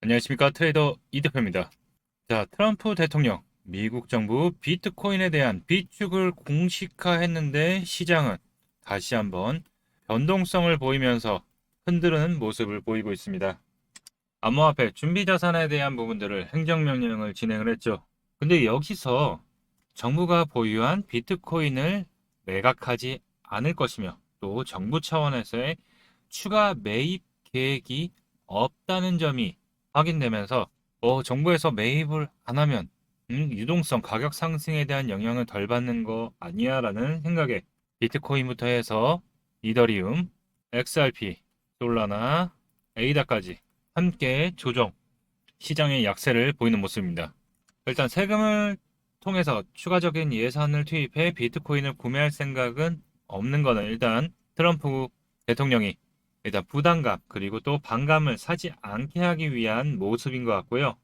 안녕하십니까, 트레이더 이대표입니다. 자, 트럼프 대통령, 미국 정부 비트코인에 대한 비축을 공식화했는데 시장은 다시 한번 변동성을 보이면서 흔드는 모습을 보이고 있습니다. 암호화폐 준비 자산에 대한 부분들을 행정명령을 진행을 했죠. 근데 여기서 정부가 보유한 비트코인을 매각하지 않을 것이며 또 정부 차원에서의 추가 매입 계획이 없다는 점이 확인되면서 정부에서 매입을 안 하면 유동성 가격 상승에 대한 영향을 덜 받는 거 아니야라는 생각에 비트코인부터 해서 이더리움, XRP, 솔라나, 에이다까지 함께 조정, 시장의 약세를 보이는 모습입니다. 일단 세금을 통해서 추가적인 예산을 투입해 비트코인을 구매할 생각은 없는 거는 일단 트럼프 대통령이 일단 부담감 그리고 또 반감을 사지 않게 하기 위한 모습인 것 같고요.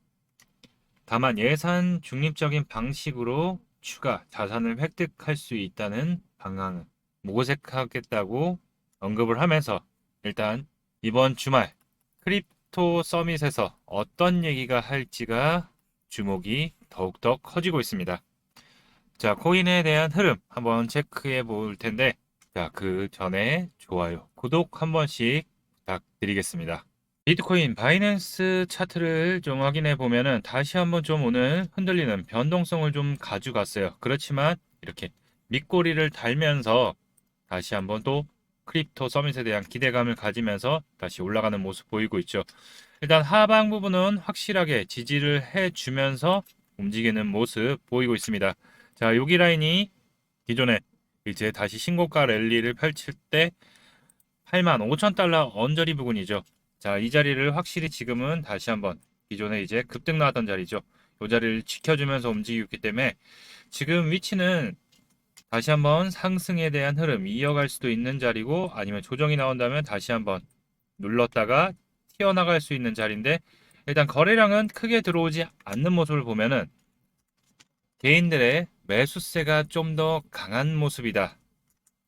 다만 예산 중립적인 방식으로 추가 자산을 획득할 수 있다는 방향을 모색하겠다고 언급을 하면서 일단 이번 주말 크립토 서밋에서 어떤 얘기가 할지가 주목이 더욱더 커지고 있습니다. 자, 코인에 대한 흐름 한번 체크해 볼 텐데, 자, 그 전에 좋아요, 구독 한 번씩 부탁드리겠습니다. 비트코인 바이낸스 차트를 좀 확인해 보면은 다시 한번 좀 오늘 흔들리는 변동성을 좀 가져갔어요. 그렇지만 이렇게 밑꼬리를 달면서 다시 한번 또 크립토 서밋에 대한 기대감을 가지면서 다시 올라가는 모습 보이고 있죠. 일단 하방 부분은 확실하게 지지를 해주면서 움직이는 모습 보이고 있습니다. 자, 여기 라인이 기존에 이제 다시 신고가 랠리를 펼칠 때 85,000달러 언저리 부근이죠. 자, 이 자리를 확실히 지금은 다시 한번 기존에 이제 급등 나왔던 자리죠. 이 자리를 지켜주면서 움직이고 있기 때문에 지금 위치는 다시 한번 상승에 대한 흐름 이어갈 수도 있는 자리고 아니면 조정이 나온다면 다시 한번 눌렀다가 튀어나갈 수 있는 자리인데 일단 거래량은 크게 들어오지 않는 모습을 보면은 개인들의 매수세가 좀 더 강한 모습이다.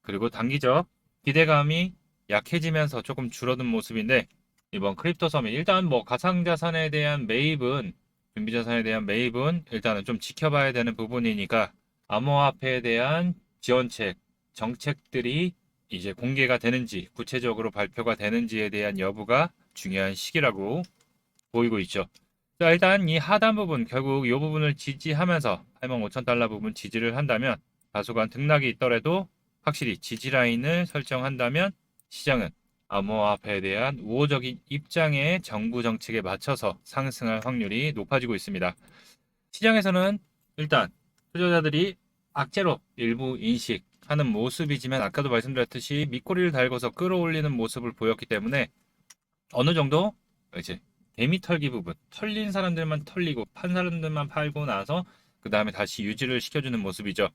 그리고 단기적 기대감이 약해지면서 조금 줄어든 모습인데 이번 크립토 서밋 일단 뭐 가상자산에 대한 매입은 준비자산에 대한 매입은 일단은 좀 지켜봐야 되는 부분이니까 암호화폐에 대한 지원책 정책들이 이제 공개가 되는지 구체적으로 발표가 되는지에 대한 여부가 중요한 시기라고 보이고 있죠. 자, 일단 이 하단 부분 결국 이 부분을 지지하면서 85,000달러 부분 지지를 한다면 다소간 등락이 있더라도 확실히 지지 라인을 설정한다면 시장은 암호화폐에 대한 우호적인 입장의 정부 정책에 맞춰서 상승할 확률이 높아지고 있습니다. 시장에서는 일단 투자자들이 악재로 일부 인식하는 모습이지만 아까도 말씀드렸듯이 밑꼬리를 달고서 끌어올리는 모습을 보였기 때문에 어느 정도 이제 개미 털기 부분 털린 사람들만 털리고 판 사람들만 팔고 나서 그 다음에 다시 유지를 시켜주는 모습이죠.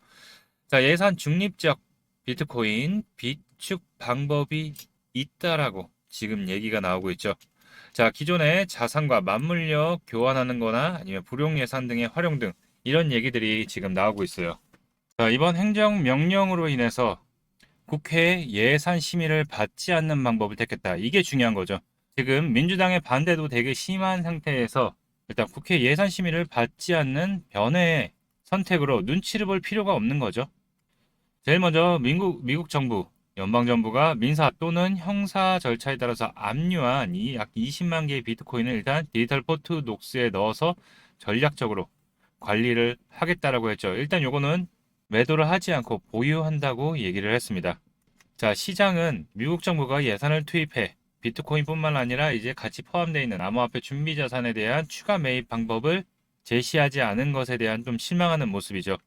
자, 예산 중립적 비트코인 비축 방법이 있다라고 지금 얘기가 나오고 있죠. 자, 기존의 자산과 맞물려 교환하는 거나 아니면 불용 예산 등의 활용 등 이런 얘기들이 지금 나오고 있어요. 자, 이번 행정명령으로 인해서 국회 예산 심의를 받지 않는 방법을 택했다. 이게 중요한 거죠. 지금 민주당의 반대도 되게 심한 상태에서 일단 국회 예산 심의를 받지 않는 변의 선택으로 눈치를 볼 필요가 없는 거죠. 제일 먼저 미국 정부, 연방정부가 민사 또는 형사 절차에 따라서 압류한 이 약 20만 개의 비트코인을 일단 디지털 포트 녹스에 넣어서 전략적으로 관리를 하겠다라고 했죠. 일단 요거는 매도를 하지 않고 보유한다고 얘기를 했습니다. 자, 시장은 미국 정부가 예산을 투입해 비트코인뿐만 아니라 이제 같이 포함되어 있는 암호화폐 준비 자산에 대한 추가 매입 방법을 제시하지 않은 것에 대한 좀 실망하는 모습이죠.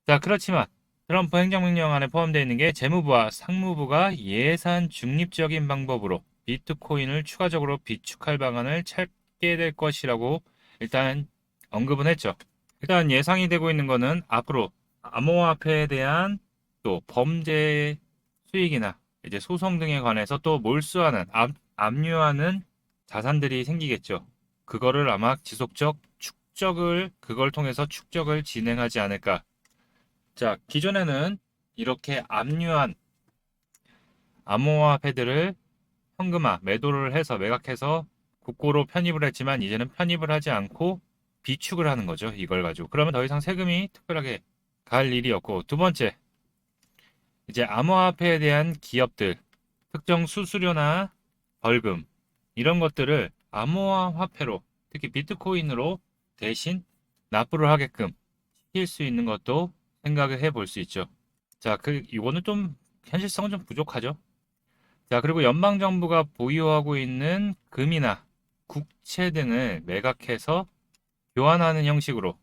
자, 그렇지만 트럼프 행정명령 안에 포함되어 있는 게 재무부와 상무부가 예산 중립적인 방법으로 비트코인을 추가적으로 비축할 방안을 찾게 될 것이라고 일단 언급은 했죠. 일단 예상이 되고 있는 거는 앞으로 암호화폐에 대한 또 범죄 수익이나 이제 소송 등에 관해서 또 몰수하는 압류하는 자산들이 생기겠죠. 그거를 아마 지속적 축적을 그걸 통해서 축적을 진행하지 않을까. 자, 기존에는 이렇게 압류한 암호화폐들을 현금화 매도를 해서 매각해서 국고로 편입을 했지만 이제는 편입을 하지 않고 비축을 하는 거죠. 이걸 가지고. 그러면 더 이상 세금이 특별하게 갈 일이 없고, 두 번째, 이제 암호화폐에 대한 기업들, 특정 수수료나 벌금, 이런 것들을 암호화폐로, 특히 비트코인으로 대신 납부를 하게끔 시킬 수 있는 것도 생각을 해볼 수 있죠. 자, 이거는 좀 현실성은 좀 부족하죠. 자, 그리고 연방정부가 보유하고 있는 금이나 국채 등을 매각해서 교환하는 형식으로,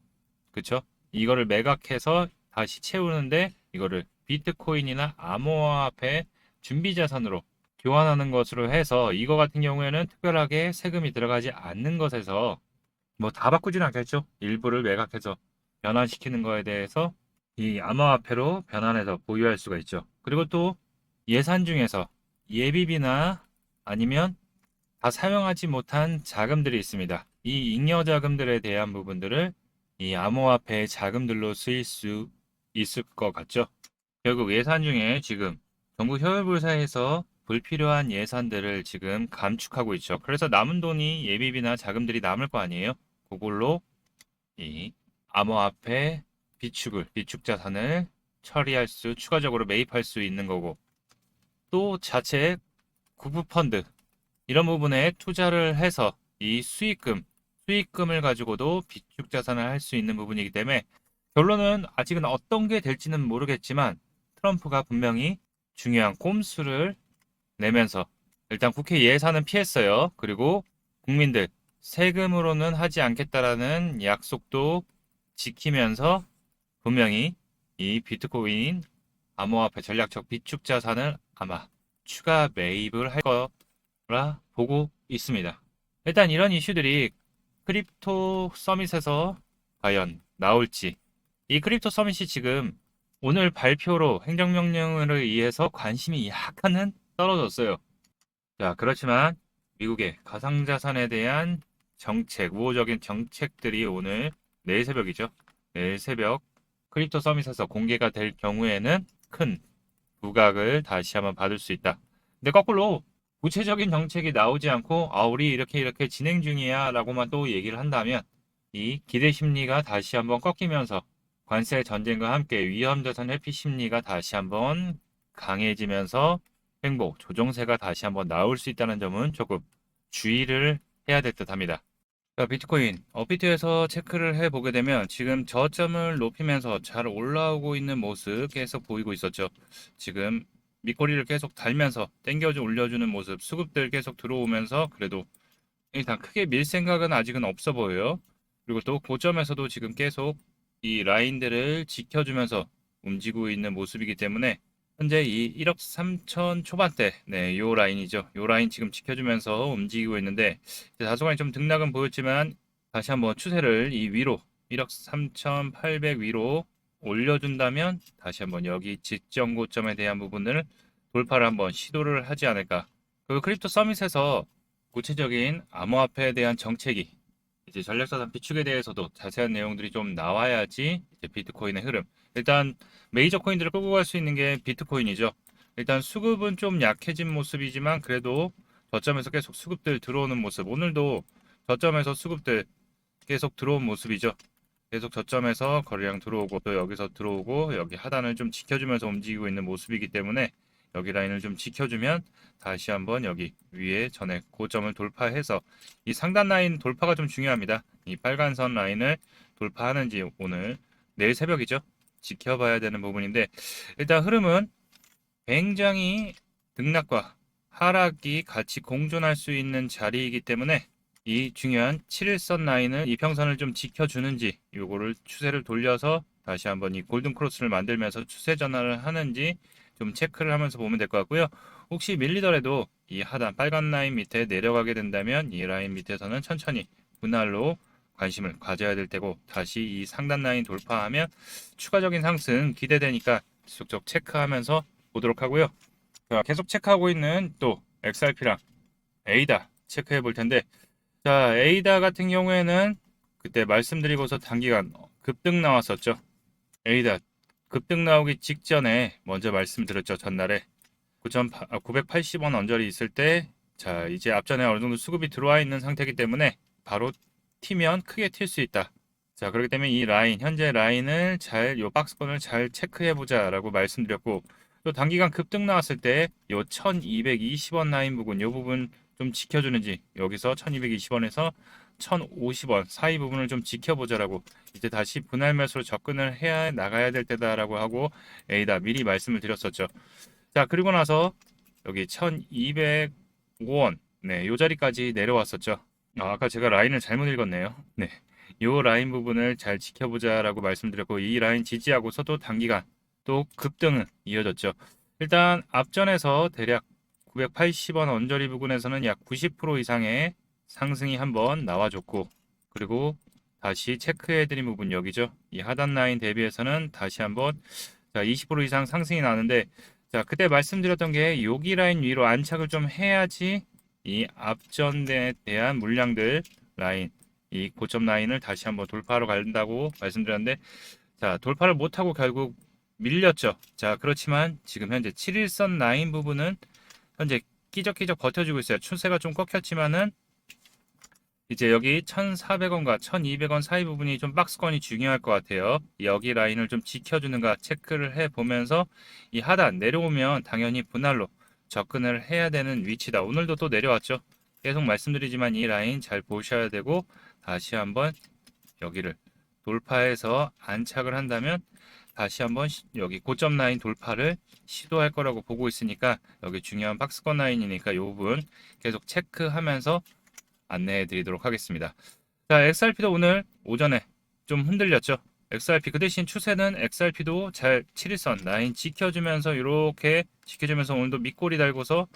그쵸? 이거를 매각해서 다시 채우는데 이거를 비트코인이나 암호화폐 준비자산으로 교환하는 것으로 해서, 이거 같은 경우에는 특별하게 세금이 들어가지 않는 것에서 뭐 다 바꾸지는 않겠죠. 일부를 매각해서 변환시키는 거에 대해서 이 암호화폐로 변환해서 보유할 수가 있죠. 그리고 또 예산 중에서 예비비나 아니면 다 사용하지 못한 자금들이 있습니다. 이 잉여 자금들에 대한 부분들을 이 암호화폐의 자금들로 쓰일 수 있을 것 같죠. 결국 예산 중에 지금 정부 효율불사에서 불필요한 예산들을 지금 감축하고 있죠. 그래서 남은 돈이 예비비나 자금들이 남을 거 아니에요. 그걸로 이 암호화폐 비축 자산을 추가적으로 매입할 수 있는 거고, 또 자체 국부펀드 이런 부분에 투자를 해서 이 수익금을 가지고도 비축 자산을 할 수 있는 부분이기 때문에, 결론은 아직은 어떤 게 될지는 모르겠지만 트럼프가 분명히 중요한 꼼수를 내면서 일단 국회 예산은 피했어요. 그리고 국민들 세금으로는 하지 않겠다라는 약속도 지키면서 분명히 이 비트코인 암호화폐 전략적 비축 자산을 아마 추가 매입을 할 거라 보고 있습니다. 일단 이런 이슈들이 크립토 서밋에서 과연 나올지, 이 크립토 서밋이 지금 오늘 발표로 행정명령으로 의해서 관심이 약간은 떨어졌어요. 자, 그렇지만 미국의 가상자산에 대한 우호적인 정책들이 오늘 내일 새벽이죠. 내일 새벽 크립토 서밋에서 공개가 될 경우에는 큰 부각을 다시 한번 받을 수 있다. 근데 거꾸로 구체적인 정책이 나오지 않고 우리 이렇게 진행 중이야 라고만 또 얘기를 한다면 이 기대 심리가 다시 한번 꺾이면서 관세 전쟁과 함께 위험자산 회피 심리가 다시 한번 강해지면서 횡보, 조정세가 다시 한번 나올 수 있다는 점은 조금 주의를 해야 될 듯합니다. 자, 비트코인 업비트에서 체크를 해보게 되면 지금 저점을 높이면서 잘 올라오고 있는 모습 계속 보이고 있었죠. 지금 밑꼬리를 계속 달면서 당겨줘 올려주는 모습, 수급들 계속 들어오면서 그래도 일단 크게 밀 생각은 아직은 없어 보여요. 그리고 또 고점에서도 지금 계속 이 라인들을 지켜주면서 움직이고 있는 모습이기 때문에 현재 이 1억 3천 초반대, 네, 요 라인이죠. 요 라인 지금 지켜주면서 움직이고 있는데 다소간 좀 등락은 보였지만 다시 한번 추세를 이 위로 1억 3,800 위로 올려준다면 다시 한번 여기 직전 고점에 대한 부분을 돌파를 한번 시도를 하지 않을까. 그 크립토 서밋에서 구체적인 암호화폐에 대한 정책이, 이제 전략자산 비축에 대해서도 자세한 내용들이 좀 나와야지 이제 비트코인의 흐름. 일단 메이저 코인들을 끌고 갈 수 있는 게 비트코인이죠. 일단 수급은 좀 약해진 모습이지만 그래도 저점에서 계속 수급들 들어오는 모습. 오늘도 저점에서 수급들 계속 들어온 모습이죠. 계속 저점에서 거래량 들어오고 또 여기서 들어오고 여기 하단을 좀 지켜주면서 움직이고 있는 모습이기 때문에 여기 라인을 좀 지켜주면 다시 한번 여기 위에 전에 고점을 돌파해서 이 상단 라인 돌파가 좀 중요합니다. 이 빨간 선 라인을 돌파하는지 오늘 내일 새벽이죠. 지켜봐야 되는 부분인데 일단 흐름은 굉장히 등락과 하락이 같이 공존할 수 있는 자리이기 때문에 이 중요한 7일선 라인을 이평선을 좀 지켜주는지 요거를 추세를 돌려서 다시 한번 이 골든 크로스를 만들면서 추세 전환을 하는지 좀 체크를 하면서 보면 될 것 같고요. 혹시 밀리더라도 이 하단 빨간 라인 밑에 내려가게 된다면 이 라인 밑에서는 천천히 분할로 관심을 가져야 될 테고, 다시 이 상단 라인 돌파하면 추가적인 상승 기대되니까 계속 체크하면서 보도록 하고요. 자, 계속 체크하고 있는 또 XRP랑 에이다 체크해 볼 텐데, 자, 에이다 같은 경우에는 그때 말씀드리고서 단기간 급등 나왔었죠. 에이다 급등 나오기 직전에 먼저 말씀드렸죠. 전날에 980원 언저리 있을 때 자, 이제 앞전에 어느 정도 수급이 들어와 있는 상태이기 때문에 바로 튀면 크게 튈 수 있다. 자, 그렇기 때문에 이 라인, 현재 라인을 요 박스권을 잘 체크해 보자라고 말씀드렸고, 또 단기간 급등 나왔을 때 요 1220원 라인 부분, 요 부분 좀 지켜주는지, 여기서 1220원에서 1050원 사이 부분을 좀 지켜보자라고, 이제 다시 분할 매수로 접근을 해야 나가야 될 때다라고 하고 에이다 미리 말씀을 드렸었죠. 자, 그리고 나서 여기 1205원, 네, 요 자리까지 내려왔었죠. 아까 제가 라인을 잘못 읽었네요. 네, 요 라인 부분을 잘 지켜보자라고 말씀드렸고, 이 라인 지지하고서도 단기간 또 급등은 이어졌죠. 일단 앞전에서 대략 980원 언저리 부근에서는 약 90% 이상의 상승이 한번 나와줬고, 그리고 다시 체크해드린 부분 여기죠. 이 하단 라인 대비해서는 다시 한번 20% 이상 상승이 나는데, 자, 그때 말씀드렸던 게 여기 라인 위로 안착을 좀 해야지 이 앞전에 대한 물량들 라인, 이 고점 라인을 다시 한번 돌파하러 간다고 말씀드렸는데, 자, 돌파를 못하고 결국 밀렸죠. 자, 그렇지만 지금 현재 7일선 라인 부분은 현재 끼적끼적 버텨주고 있어요. 추세가 좀 꺾였지만은 이제 여기 1,400원과 1,200원 사이 부분이 좀 박스권이 중요할 것 같아요. 여기 라인을 좀 지켜주는가 체크를 해보면서 이 하단 내려오면 당연히 분할로 접근을 해야 되는 위치다. 오늘도 또 내려왔죠. 계속 말씀드리지만 이 라인 잘 보셔야 되고, 다시 한번 여기를 돌파해서 안착을 한다면 다시 한번 여기 고점 라인 돌파를 시도할 거라고 보고 있으니까, 여기 중요한 박스권 라인이니까 이 부분 계속 체크하면서 안내해 드리도록 하겠습니다. 자, XRP도 오늘 오전에 좀 흔들렸죠. XRP 그 대신 추세는 XRP도 잘 7일선 라인 지켜주면서 이렇게 지켜주면서 오늘도 밑꼬리 달고서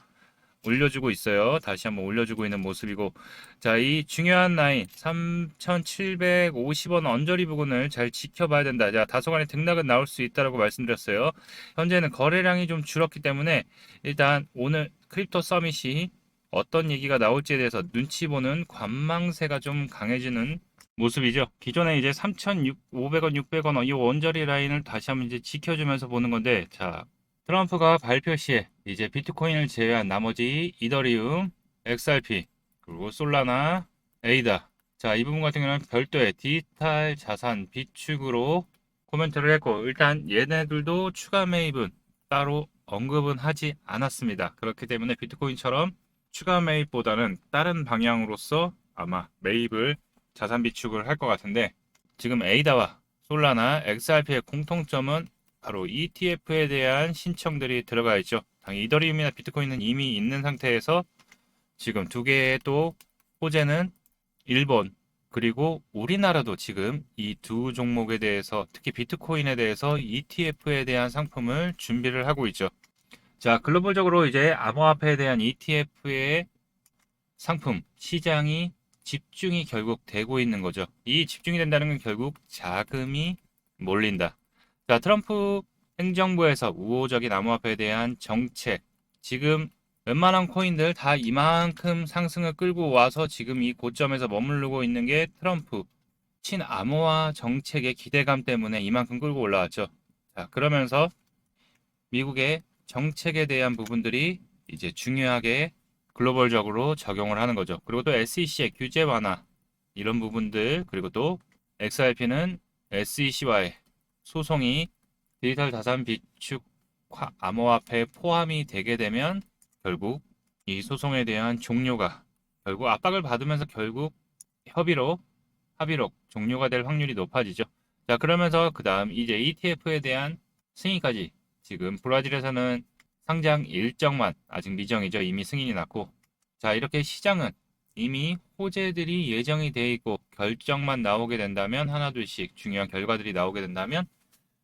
올려주고 있어요. 다시 한번 올려주고 있는 모습이고, 자, 이 중요한 라인 3,750원 언저리 부분을 잘 지켜봐야 된다. 자, 다소간의 등락은 나올 수 있다라고 말씀드렸어요. 현재는 거래량이 좀 줄었기 때문에 일단 오늘 크립토 서밋이 어떤 얘기가 나올지에 대해서 눈치 보는 관망세가 좀 강해지는 모습이죠. 기존에 이제 3,500원, 600원 이 원저리 라인을 다시 한번 이제 지켜주면서 보는 건데, 자, 트럼프가 발표 시에 이제 비트코인을 제외한 나머지 이더리움, XRP, 그리고 솔라나, 에이다, 자, 이 부분 같은 경우는 별도의 디지털 자산 비축으로 코멘트를 했고, 일단 얘네들도 추가 매입은 따로 언급은 하지 않았습니다. 그렇기 때문에 비트코인처럼 추가 매입보다는 다른 방향으로서 아마 매입을 자산 비축을 할 것 같은데, 지금 에이다와 솔라나, XRP의 공통점은 바로 ETF에 대한 신청들이 들어가 있죠. 당연히 이더리움이나 비트코인은 이미 있는 상태에서 지금 두 개의 또 호재는 일본, 그리고 우리나라도 지금 이 두 종목에 대해서, 특히 비트코인에 대해서 ETF에 대한 상품을 준비를 하고 있죠. 자, 글로벌적으로 이제 암호화폐에 대한 ETF의 상품 시장이 집중이 결국 되고 있는 거죠. 이 집중이 된다는 건 결국 자금이 몰린다. 자, 트럼프 행정부에서 우호적인 암호화폐에 대한 정책, 지금 웬만한 코인들 다 이만큼 상승을 끌고 와서 지금 이 고점에서 머무르고 있는 게 트럼프 친암호화 정책의 기대감 때문에 이만큼 끌고 올라왔죠. 자, 그러면서 미국의 정책에 대한 부분들이 이제 중요하게 글로벌적으로 적용을 하는 거죠. 그리고 또 SEC의 규제 완화 이런 부분들, 그리고 또 XRP는 SEC와의 소송이 디지털 자산 비축 암호화폐에 포함이 되게 되면 결국 이 소송에 대한 종료가 결국 압박을 받으면서 결국 합의로 종료가 될 확률이 높아지죠. 자, 그러면서 그 다음 이제 ETF에 대한 승인까지, 지금 브라질에서는 상장 일정만 아직 미정이죠. 이미 승인이 났고, 자, 이렇게 시장은 이미 호재들이 예정이 돼 있고 결정만 나오게 된다면, 하나둘씩 중요한 결과들이 나오게 된다면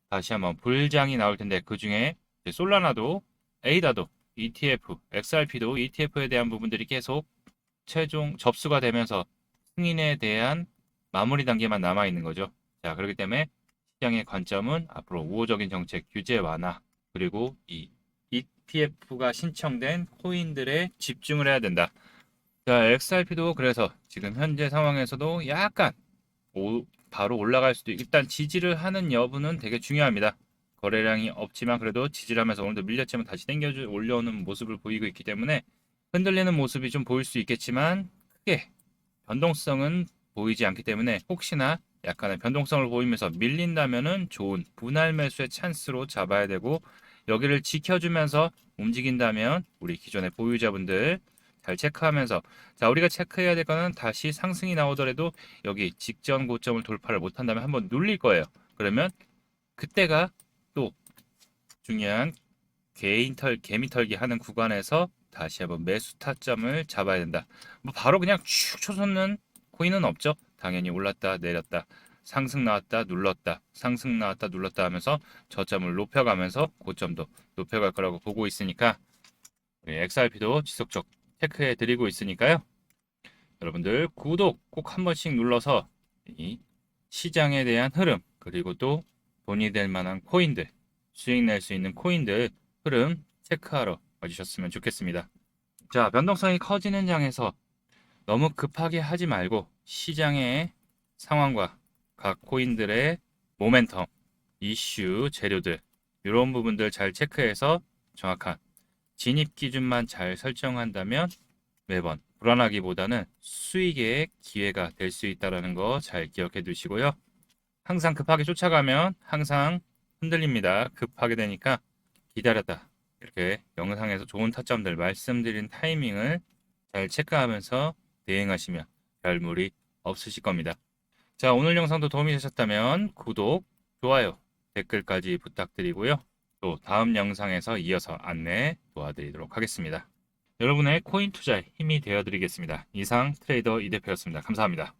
다시 한번 불장이 나올 텐데, 그 중에 솔라나도, 에이다도 ETF, XRP도 ETF에 대한 부분들이 계속 최종 접수가 되면서 승인에 대한 마무리 단계만 남아 있는 거죠. 자, 그렇기 때문에 시장의 관점은 앞으로 우호적인 정책, 규제 완화, 그리고 이 ETF가 신청된 코인들에 집중을 해야 된다. 자, XRP도 그래서 지금 현재 상황에서도 약간 바로 올라갈 수도 일단 지지를 하는 여부는 되게 중요합니다. 거래량이 없지만 그래도 지지를 하면서 오늘도 밀렸지만 다시 올려오는 모습을 보이고 있기 때문에 흔들리는 모습이 좀 보일 수 있겠지만 크게 변동성은 보이지 않기 때문에 혹시나 약간의 변동성을 보이면서 밀린다면은 좋은 분할 매수의 찬스로 잡아야 되고, 여기를 지켜주면서 움직인다면 우리 기존의 보유자분들 잘 체크하면서, 자, 우리가 체크해야 될 거는 다시 상승이 나오더라도 여기 직전 고점을 돌파를 못한다면 한번 눌릴 거예요. 그러면 그때가 또 중요한 개미 털기 하는 구간에서 다시 한번 매수 타점을 잡아야 된다. 뭐 바로 그냥 쭉 쳐솟는 코인은 없죠. 당연히 올랐다 내렸다, 상승 나왔다 눌렀다, 상승 나왔다 눌렀다 하면서 저점을 높여가면서 고점도 높여갈 거라고 보고 있으니까, 우리 XRP도 지속적 체크해 드리고 있으니까요. 여러분들 구독 꼭 한 번씩 눌러서 이 시장에 대한 흐름, 그리고 또 돈이 될 만한 코인들, 수익 낼 수 있는 코인들 흐름 체크하러 와주셨으면 좋겠습니다. 자, 변동성이 커지는 장에서 너무 급하게 하지 말고 시장의 상황과 각 코인들의 모멘텀, 이슈, 재료들, 이런 부분들 잘 체크해서 정확한 진입 기준만 잘 설정한다면 매번 불안하기보다는 수익의 기회가 될 수 있다는 거 잘 기억해 두시고요. 항상 급하게 쫓아가면 항상 흔들립니다. 급하게 되니까 기다렸다, 이렇게 영상에서 좋은 타점들 말씀드린 타이밍을 잘 체크하면서 대응하시면 별 무리 없으실 겁니다. 자, 오늘 영상도 도움이 되셨다면 구독, 좋아요, 댓글까지 부탁드리고요. 또 다음 영상에서 이어서 안내 도와드리도록 하겠습니다. 여러분의 코인 투자에 힘이 되어드리겠습니다. 이상 트레이더 이 대표였습니다. 감사합니다.